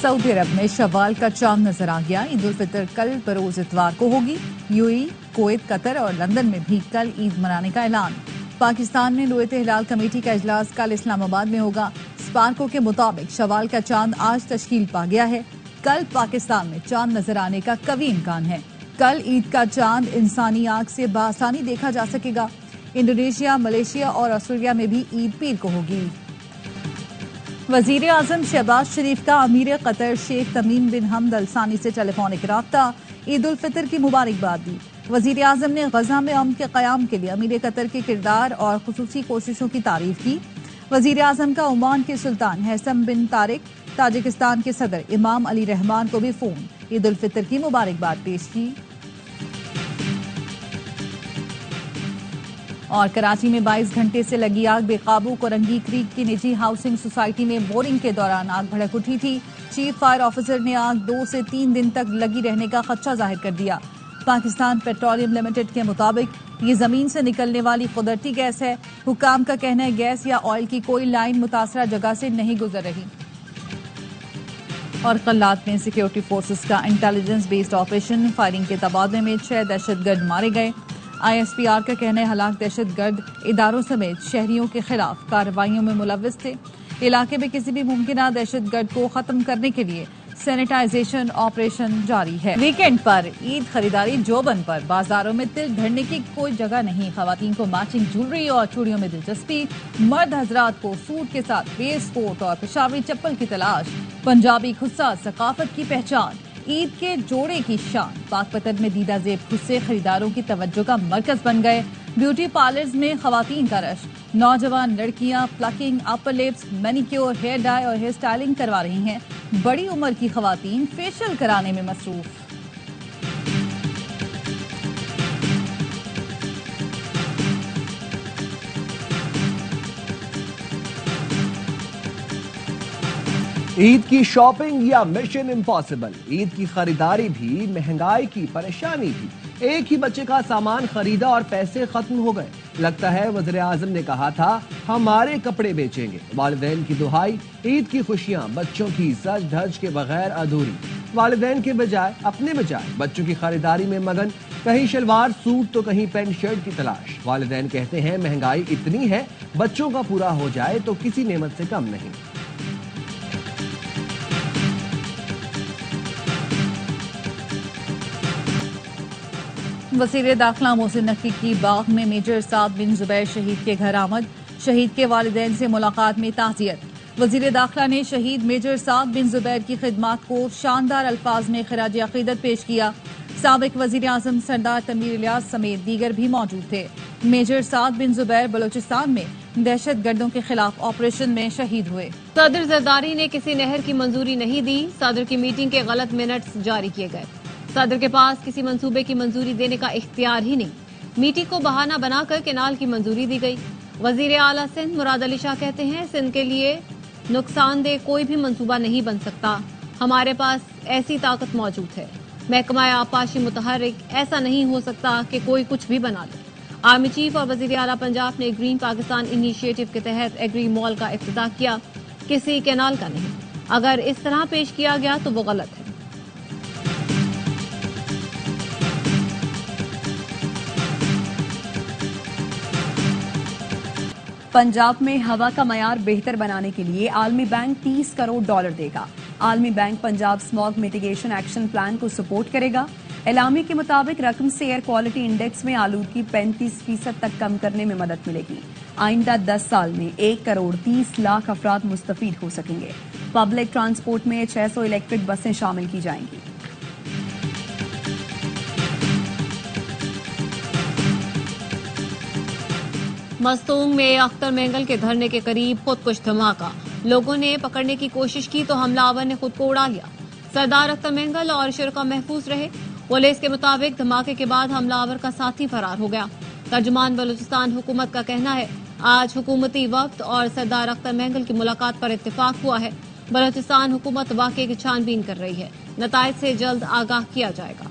Saudi अरब में शव्वाल का चांद नजर आ गया। ईद उल फितर कल बरोज इतवार को होगी। यूएई, कुवैत, कतर और लंदन में भी कल ईद मनाने का ऐलान। पाकिस्तान में रुयत हिलाल कमेटी का इजलास कल इस्लामाबाद में होगा। स्पार्को के मुताबिक शव्वाल का चांद आज तश्कील पा गया है। कल पाकिस्तान में चांद नजर आने का कवी इम्कान है। कल ईद का चांद इंसानी आंख से बासानी देखा जा सकेगा। इंडोनेशिया, मलेशिया और ऑस्ट्रेलिया में भी ईद पीर को होगी। वजीर आजम शहबाज शरीफ का अमीर कतर शेख तमीम बिन हमद अल सानी से टेलीफोनिक राब्ता। ईद उल फितर की मुबारकबाद दी। वजीर आजम ने गजा में अमन के कयाम के लिए अमीर कतर के किरदार और खुसूसी कोशिशों की तारीफ की। वजीर आजम का ओमान के सुल्तान हैसम बिन तारिक, ताजिकिस्तान के सदर इमाम अली रहमान को भी फोन ईद उल फितर की मुबारकबाद पेश की। और कराची में 22 घंटे से लगी आग बेकाबू। कोरंगी क्रीक की निजी हाउसिंग सोसाइटी में बोरिंग के दौरान आग भड़क उठी थी। चीफ फायर ऑफिसर ने आग 2 से 3 दिन तक लगी रहने का खदशा जाहिर कर दिया। पाकिस्तान पेट्रोलियम लिमिटेड के मुताबिक ये जमीन से निकलने वाली कुदरती गैस है। हुकाम का कहना है गैस या ऑयल की कोई लाइन मुतासरा जगह से नहीं गुजर रही। और कल्लात में सिक्योरिटी फोर्सेस का इंटेलिजेंस बेस्ड ऑपरेशन, फायरिंग के तबादले में 6 दहशतगर्द मारे गए। ISPR का कहना है हलाक दहशतगर्द इदारों समेत शहरियों के खिलाफ कार्रवाइयों में मुलव्विस थे। इलाके में किसी भी मुमकिन दहशतगर्द को खत्म करने के लिए सैनिटाइजेशन ऑपरेशन जारी है। वीकेंड पर ईद खरीदारी जोबन पर बाजारों में तिल धरने की कोई जगह नहीं। खवातीन को मैचिंग ज्वेलरी और चूड़ियों में दिलचस्पी। मर्द हजरात को सूट के साथ वेस्ट कोट और पेशावरी चप्पल की तलाश। पंजाबी खुस्सा सकाफत की पहचान, ईद के जोड़े की शान। पाकपतन में दीदा जेब खुस्से खरीदारों की तवज्जो का मरकज बन गए। ब्यूटी पार्लर्स में खवातीन का रश। नौजवान लड़कियां plucking, upper lips, manicure, hair dye और हेयर स्टाइलिंग करवा रही हैं। बड़ी उम्र की खवातीन फेशियल कराने में मसरूफ। ईद की शॉपिंग या मिशन इम्पॉसिबल। ईद की खरीदारी भी, महंगाई की परेशानी भी। एक ही बच्चे का सामान खरीदा और पैसे खत्म हो गए। लगता है वज़ीर आज़म ने कहा था हमारे कपड़े बेचेंगे। वालिदैन की दुहाई, ईद की खुशियां बच्चों की सज धज के बगैर अधूरी। वालिदैन के बजाय अपने बजाय बच्चों की खरीदारी में मगन। कहीं शलवार सूट तो कहीं पैंट शर्ट की तलाश। वालिदैन कहते हैं महंगाई इतनी है, बच्चों का पूरा हो जाए तो किसी नेमत से कम नहीं। वज़ीर दाखिला मोहसिन नकवी की बाग में मेजर साद बिन जुबैर शहीद के घर आमद। शहीद के वालिदैन से मुलाकात में ताज़ियत। वज़ीर दाखिला ने शहीद मेजर साद बिन जुबैर की खिदमात को शानदार अल्फाज में खराज अकीदत पेश किया। साबिक वज़ीर आज़म सरदार तमीर इलियास समेत दीगर भी मौजूद थे। मेजर साद बिन जुबैर बलोचिस्तान में दहशत गर्दों के खिलाफ ऑपरेशन में शहीद हुए। सदर जरदारी ने किसी नहर की मंजूरी नहीं दी। सदर की मीटिंग के गलत मिनट्स जारी किए गए। सदर के पास किसी मंसूबे की मंजूरी देने का इख्तियार ही नहीं। मीटिंग को बहाना बनाकर केनाल की मंजूरी दी गई। वजीर आला सिंध मुराद अली शाह कहते हैं सिंध के लिए नुकसानदेह कोई भी मंसूबा नहीं बन सकता। हमारे पास ऐसी ताकत मौजूद है। महकमा आबपाशी मुतहर्रिक, ऐसा नहीं हो सकता कि कोई कुछ भी बना ले। आर्मी चीफ और वजीर आला पंजाब ने ग्रीन पाकिस्तान इनिशिएटिव के तहत एग्री मॉल का इफ्तिताह किया, किसी केनाल का नहीं। अगर इस तरह पेश किया गया तो वो गलत है। पंजाब में हवा का मयार बेहतर बनाने के लिए आलमी बैंक $30 करोड़ देगा। आलमी bank Punjab smog mitigation action plan को सपोर्ट करेगा। एलामी के मुताबिक रकम से एयर क्वालिटी इंडेक्स में आलूदगी 35% तक कम करने में मदद मिलेगी। आइंदा 10 साल में 1 करोड़ 30 लाख अफराद मुस्तफीद हो सकेंगे। पब्लिक ट्रांसपोर्ट में 600 इलेक्ट्रिक बसें शामिल की जाएंगी। मस्तूंग में अख्तर मेंगल के धरने के करीब खुदकुश धमाका। लोगों ने पकड़ने की कोशिश की तो हमलावर ने खुद को उड़ा लिया। सरदार अख्तर मेंगल और शुरका महफूज रहे। पुलिस के मुताबिक धमाके के बाद हमलावर का साथी फरार हो गया। तर्जुमान बलूचिस्तान हुकूमत का कहना है आज हुकूमती वक्त और सरदार अख्तर मेंगल की मुलाकात पर इत्तेफाक हुआ है। बलूचिस्तान हुकूमत वाकये की छानबीन कर रही है। नताइज से जल्द आगाह किया जाएगा।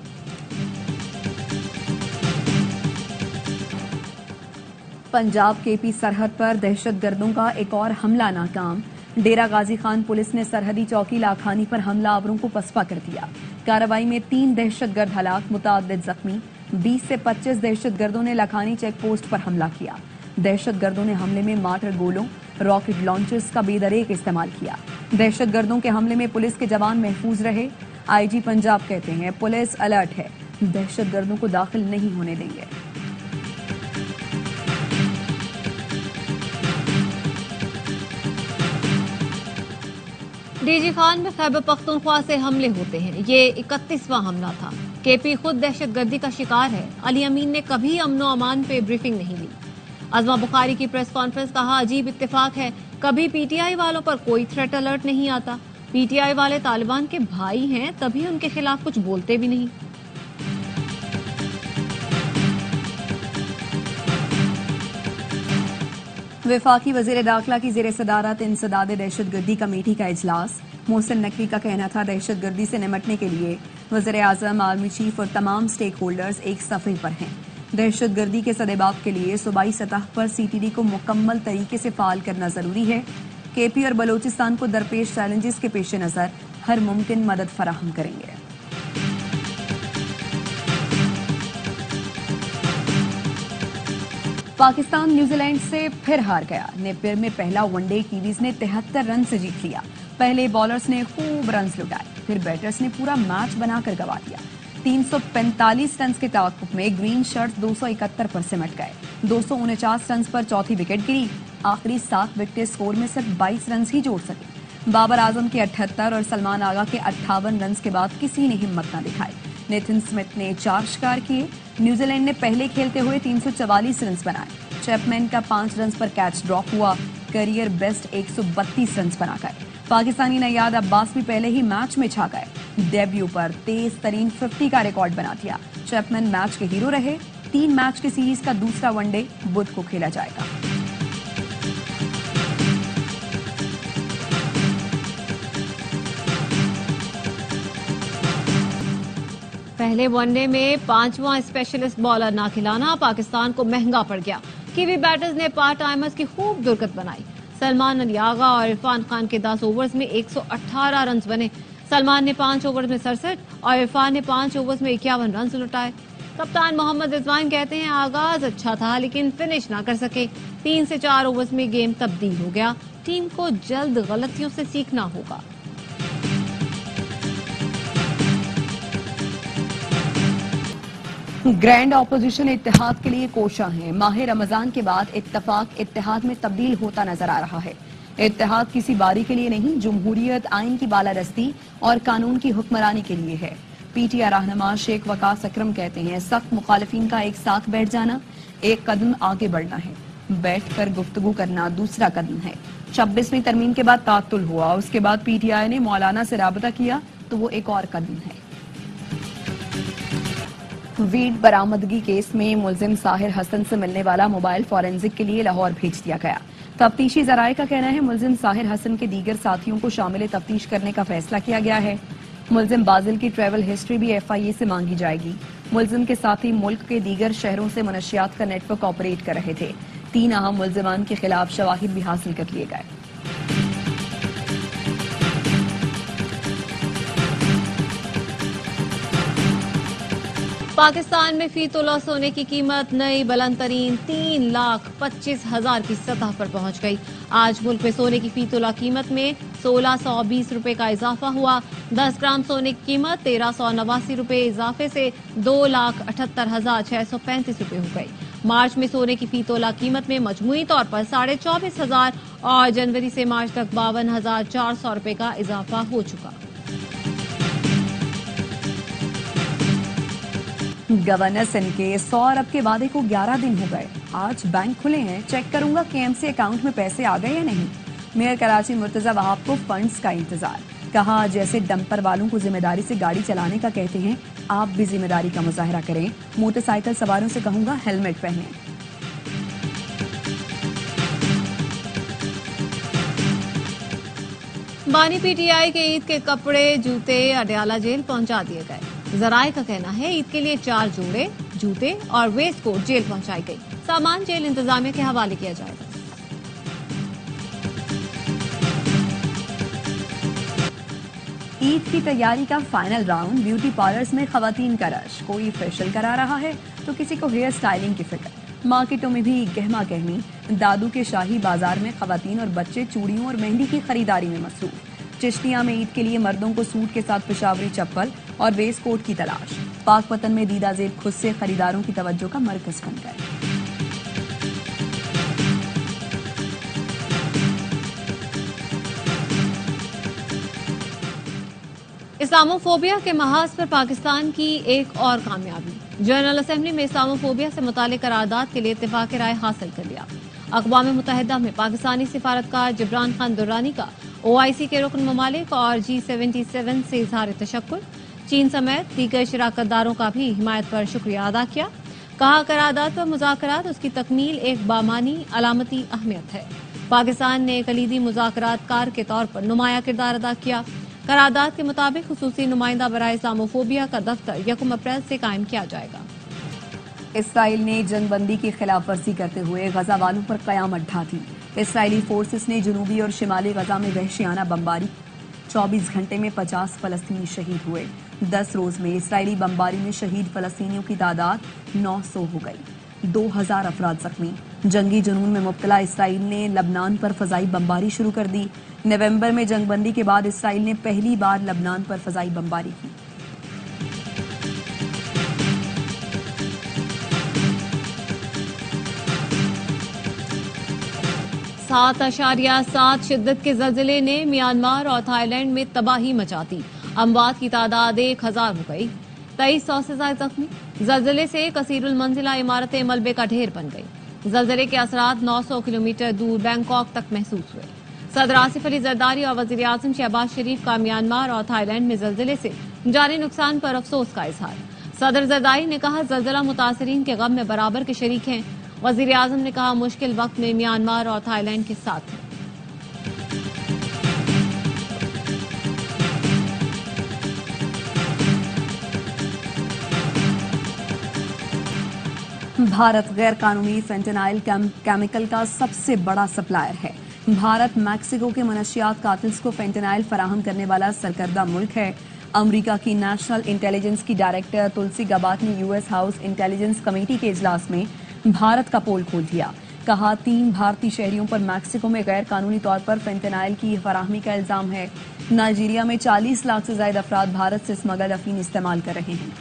पंजाब केपी सरहद पर दहशतगर्दों का एक और हमला नाकाम। डेरा गाजी खान पुलिस ने सरहदी चौकी लाखानी पर हमलावरों को पसपा कर दिया। कार्रवाई में 3 दहशतगर्द हलाक, मुतअद्दिद जख्मी। 20 से 25 दहशतगर्दों ने लाखानी चेक पोस्ट पर हमला किया। दहशतगर्दों ने हमले में मार्टर गोलों, रॉकेट लॉन्चर्स का बेदरेक इस्तेमाल किया। दहशतगर्दों के हमले में पुलिस के जवान महफूज रहे। आईजी पंजाब कहते हैं पुलिस अलर्ट है, दहशतगर्दों को दाखिल नहीं होने देंगे। डीजी खान में खैबर पख्तूनख्वा से हमले होते हैं। ये 31वां हमला था। केपी खुद दहशतगर्दी का शिकार है। अली अमीन ने कभी अमनो अमान पे ब्रीफिंग नहीं ली। अजमा बुखारी की प्रेस कॉन्फ्रेंस, कहा अजीब इत्तेफाक है, कभी पीटीआई वालों पर कोई थ्रेट अलर्ट नहीं आता। पीटीआई वाले तालिबान के भाई हैं, तभी उनके खिलाफ कुछ बोलते भी नहीं। वफाकी वजीर दाखिला की जेर सदारत इंसदाद दहशतगर्दी कमेटी का इजलास। मोहसिन नकवी का कहना था दहशतगर्दी से निपटने के लिए वज़ीर आज़म, आर्मी चीफ और तमाम स्टेक होल्डर्स एक सफ़े पर हैं। दहशतगर्दी के सदेबाब के लिए सूबाई सतह पर सीटीडी को मुकम्मल तरीके से फ़ाल करना ज़रूरी है। केपी और बलोचिस्तान को दरपेश चैलेंजेस के पेश नज़र हर मुमकिन मदद फराहम करेंगे। पाकिस्तान न्यूजीलैंड से फिर हार गया। नेपियर में पहला वनडे कीवीज ने 73 रन से जीत लिया। पहले बॉलर्स ने खूब रन लुटाए, फिर बैटर्स ने पूरा मैच बनाकर गंवा दिया। 345 रन के तवक्कुफ में ग्रीन शर्ट्स 271 पर सिमट गए। 249 रन पर चौथी विकेट गिरी। आखिरी 7 विकेट स्कोर में सिर्फ 22 रन ही जोड़ सके। बाबर आजम के 78 और सलमान आगा के 58 रन के बाद किसी ने हिम्मत न दिखाई। नेथन स्मिथ ने 4 शिकार किए। न्यूजीलैंड ने पहले खेलते हुए 344 रन बनाए। चैपमैन का 5 रन पर कैच ड्रॉप हुआ। करियर बेस्ट 132 रन बना गए। पाकिस्तानी नयाद अब्बास भी पहले ही मैच में छा गए। डेब्यू पर तेज तरीन 50 का रिकॉर्ड बना दिया। चैपमैन मैच के हीरो रहे। 3 मैच की सीरीज का दूसरा वनडे बुध को खेला जाएगा। पहले वनडे में 5वां स्पेशलिस्ट बॉलर ना खिलाना पाकिस्तान को महंगा पड़ गया। कीवी बैटर्स ने पार्ट टाइमर्स की खूब दुर्गत बनाई। सलमान अली आगा और इरफान खान के 10 ओवर्स में 118 रन बने। सलमान ने 5 ओवर में 67 और इरफान ने 5 ओवर्स में 51 रन लुटाए। कप्तान मोहम्मद रिजवान कहते हैं आगाज अच्छा था लेकिन फिनिश ना कर सके। 3 से 4 ओवर्स में गेम तब्दील हो गया। टीम को जल्द गलतियों से सीखना होगा। ग्रैंड ऑपोजिशन इत्तेहाद के लिए कोशा है। माह रमजान के बाद इत्तेफाक इत्तेहाद में तब्दील होता नजर आ रहा है। इत्तेहाद किसी बारी के लिए नहीं, जमहूरियत, आइन की बालादस्ती और कानून की हुक्मरानी के लिए है। पीटीआई रहनुमा शेख वकास अकरम कहते हैं सख्त मुखालिफिन का एक साथ बैठ जाना एक कदम आगे बढ़ना है, बैठकर गुफ्तगू करना दूसरा कदम है। 26वीं तरमीम के बाद तातुल हुआ, उसके बाद पीटीआई ने मौलाना से राबता किया तो वो एक और कदम है। वीड बरामदगी केस में मुलजिम साहिर हसन से मिलने वाला मोबाइल फॉरेंसिक के लिए लाहौर भेज दिया गया। तफ्तीशी जराये का कहना है मुलजिम साहिर हसन के दीगर साथियों को शामिल तफ्तीश करने का फैसला किया गया है। मुलजिम बाजिल की ट्रैवल हिस्ट्री भी FIA से मांगी जाएगी। मुलजिम के साथी मुल्क के दीगर शहरों से मनशियात का नेटवर्क ऑपरेट कर रहे थे। 3 अहम मुलजिमान के खिलाफ शवाहिद भी हासिल कर लिए गए। पाकिस्तान में फी तोला सोने की कीमत नई बुलंद तरीन 3,25,000 की सतह पर पहुंच गई। आज मुल्क में सोने की फी तोला कीमत में 1,620 रुपए का इजाफा हुआ। 10 ग्राम सोने की कीमत 1,389 रुपए इजाफे से 2,78,635 रुपए हो गई। मार्च में सोने की फी तोला कीमत में मजमूई तौर पर 24,500 और जनवरी से मार्च तक 52,400 रुपए का इजाफा हो चुका। गवर्नर सिंह के 100 अरब के वादे को 11 दिन हो गए। आज बैंक खुले हैं, चेक करूंगा KMC अकाउंट में पैसे आ गए या नहीं। मेयर कराची मुर्तजा वहाब को फंड्स का इंतजार। कहा जैसे डंपर वालों को जिम्मेदारी से गाड़ी चलाने का कहते हैं, आप भी जिम्मेदारी का मुजाहरा करें। मोटरसाइकिल सवारों से कहूंगा हेलमेट पहनें। बानी PTI के ईद के कपड़े, जूते अडयाला जेल पहुंचा दिए गए। जराये का कहना है ईद के लिए 4 जोड़े जूते और वेस्ट कोट जेल पहुंचाई गई। सामान जेल इंतजामिया के हवाले किया जाएगा। ईद की तैयारी का फाइनल राउंड, ब्यूटी पार्लर्स में खवातीन का रश, कोई फेशियल करा रहा है तो किसी को हेयर स्टाइलिंग की फिक्र। मार्केटों में भी गहमा गहमी, दादू के शाही बाजार में खवातीन और बच्चे चूड़ियों और मेहंदी की खरीदारी में मसरूफ। चिश्तिया में ईद के लिए मर्दों को सूट के साथ पेशावरी चप्पल और वेस्ट कोट की तलाश। पाकपतन में दीदा जेब खुद से खरीदारों की तवज्जो का मरकज बन गए। इस्लामोफोबिया के महाज पर पाकिस्तान की एक और कामयाबी। जनरल असेंबली में इस्लामोफोबिया से मुतालिक करारदाद के लिए इत्तेफाक राय हासिल कर लिया। अक़वाम मुत्तहिदा में पाकिस्तानी सिफारतकार जिब्रान खान दुर्रानी का OIC के रुकन ममालिक और G77 से इजहार तशक्कुर। चीन समेत दीगर शिराकतदारों का भी हिमायत पर शुक्रिया अदा किया। कहा, करारदाद पर मुज़ाकरात उसकी तकमील एक बामानी अलामती अहमियत है। पाकिस्तान ने कलीदी मुज़ाकरातकार के तौर पर नुमाया किरदार अदा किया। करारदाद के मुताबिक खुसूसी नुमाइंदा बराए इस्लामोफोबिया का दफ्तर 1 अप्रैल से कायम किया जाएगा। इसराइल ने जंगबंदी की खिलाफ वर्जी करते हुए गजा वालों पर कयामत ढा दी। इसराइली फोर्सेस ने जनूबी और शिमाली गजा में वहशियाना बमबारी। 24 घंटे में 50 फलस्तीनी शहीद हुए। 10 रोज में इसराइली बमबारी में शहीद फलस्तीनियों की तादाद 900 हो गई। 2000 अफराद जख्मी। जंगी जुनून में मुब्तला इसराइल ने लबनान पर फजाई बमबारी शुरू कर दी। नवंबर में जंगबंदी के बाद इसराइल ने पहली बार लबनान पर फजाई बमबारी की। सात 7.7 शिद्दत के जल्जले ने म्यांमार और थाईलैंड में तबाही मचा दी। अमवात की तादाद 1000 हो गई। 2300 से ज्यादा जख्मी। जल्जले से कसीरुल मंजिला इमारतें मलबे का ढेर बन गई। जल्जले के असरात 900 किलोमीटर दूर बैंकॉक तक महसूस हुए। सदर आसिफ अली जरदारी और वजीर आजम शहबाज शरीफ का म्यांमार और थाईलैंड में जल्जले से जारी नुकसान पर अफसोस का इजहार। सदर जरदारी ने कहा, जल्जला मुतासरीन के गम में बराबर के शरीक हैं। वजीर आजम ने कहा, मुश्किल वक्त में म्यांमार और थाईलैंड के साथ हैं। भारत गैर कानूनी फेंटेनाइल केमिकल का सबसे बड़ा सप्लायर है। भारत मैक्सिको के मनशियात कातिल्स को फेंटेनाइल फराहम करने वाला सरकर्दा मुल्क है। अमेरिका की नेशनल इंटेलिजेंस की डायरेक्टर तुलसी गबार्ड ने US हाउस इंटेलिजेंस कमेटी के इजलास में भारत का पोल खोल दिया। कहा, 3 भारतीय शहरियों पर मैक्सिको में गैर कानूनी तौर पर फेंटेनाइल की फराहमी का इल्जाम है। नाइजीरिया में 40 लाख से ज्यादा अफराद भारत से स्मगल अफीम इस्तेमाल कर रहे हैं।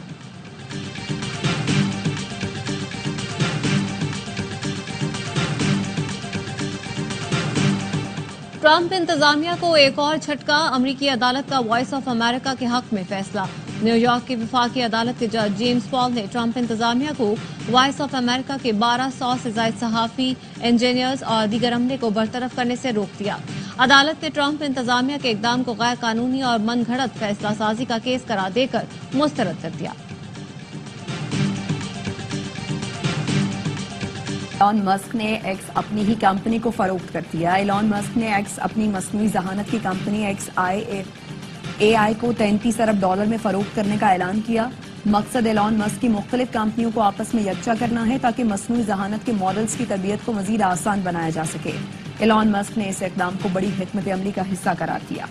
ट्रंप इंतजामिया को एक और झटका। अमरीकी अदालत का वॉइस ऑफ अमेरिका के हक में फैसला। न्यूयॉर्क की वफाकी अदालत के जज जेम्स पॉल ने ट्रंप इंतजामिया को वॉइस ऑफ अमेरिका के 1200 से ज्यादा सहाफी, इंजीनियर्स और दीगर अमले को बरतरफ करने से रोक दिया। अदालत ने ट्रंप इंतजामिया के इकदाम को गैर कानूनी और मनगढ़ंत फैसला साजी का केस करार देकर मुस्तरद कर दिया। एलॉन मस्क ने एक्स अपनी ही कंपनी को फरोख्त कर दिया। एलॉन मस्क ने एक्स अपनी मस्नूई जहानत की कंपनी XAI को $33 अरब में फरोख्त करने का ऐलान किया। मकसद एलॉन मस्क की मुख्तलिफ कंपनियों को आपस में यकजा करना है ताकि मस्नूई जहानत के मॉडल्स की तरबियत को मजीद आसान बनाया जा सके। एलॉन मस्क ने इस इक़दाम को बड़ी हिकमत अमली का हिस्सा करार दिया।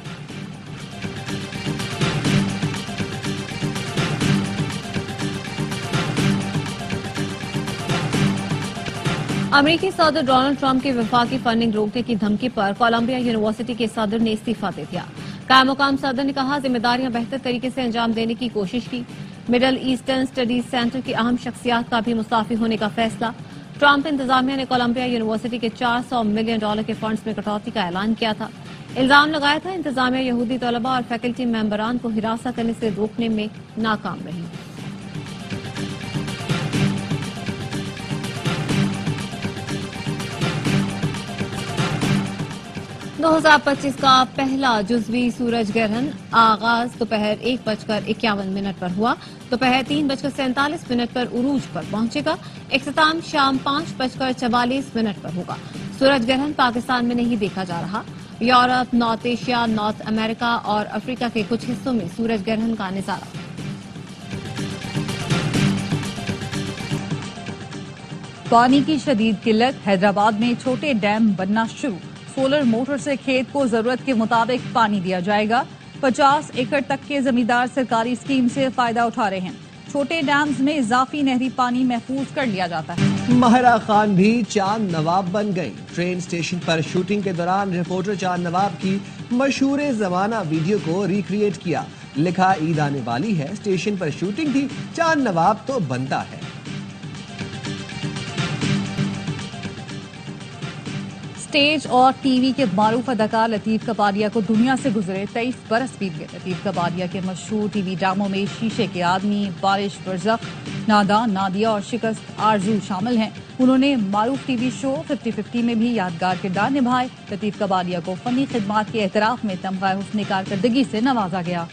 अमेरिकी सदर डोनाल्ड ट्रंप की वफाकी फंडिंग रोकने की धमकी पर कोलंबिया यूनिवर्सिटी के सदर ने इस्तीफा दे दिया। कायम-मुकाम सदर ने कहा, जिम्मेदारियां बेहतर तरीके से अंजाम देने की कोशिश की। मिडल ईस्टर्न स्टडीज सेंटर की अहम शख्सियात का भी मुस्ताफी होने का फैसला। ट्रंप इंतजामिया ने कोलंबिया यूनिवर्सिटी के $400 मिलियन के फंड्स में कटौती का ऐलान किया था। इल्जाम लगाया था इंतजामिया यहूदी तलबा और फैकल्टी मेंबरान को हिरासत करने से रोकने में नाकाम रही। – 2025 का पहला जुज़वी सूरज ग्रहण आगाज दोपहर 1:51 पर हुआ। दोपहर 3:47 पर उरूज पर पहुंचेगा। इख्तिताम शाम 5:44 पर होगा। सूरज ग्रहण पाकिस्तान में नहीं देखा जा रहा। Europe, north Asia, north America और अफ्रीका के कुछ हिस्सों में सूरज ग्रहण का नजारा। पानी की शदीद किल्लत। हैदराबाद में छोटे डैम बनना शुरू। सोलर मोटर से खेत को जरूरत के मुताबिक पानी दिया जाएगा। 50 एकड़ तक के जमींदार सरकारी स्कीम से फायदा उठा रहे हैं। छोटे डैम्स में इजाफी नहरी पानी महफूज कर लिया जाता है। माहिरा खान भी चांद नवाब बन गई। ट्रेन स्टेशन पर शूटिंग के दौरान रिपोर्टर चांद नवाब की मशहूर जमाना वीडियो को रिक्रिएट किया। लिखा, ईद आने वाली है, स्टेशन पर शूटिंग थी, चांद नवाब तो बनता है। स्टेज और टीवी के मारूफ अदाकार लतीफ कपाडिया को दुनिया से गुजरे 23 बरस बीत गए। लतीफ कपाडिया के मशहूर टीवी ड्रामों में शीशे के आदमी, बारिश, बरज़ख, नादान, नादिया और शिकस्त आरजू शामिल हैं। उन्होंने मारूफ टीवी शो 50-50 में भी यादगार किरदार निभाए। लतीफ कपाडिया को फनी खिदमात के एतराफ में तमगा हुस्न कारकर्दगी से नवाजा गया।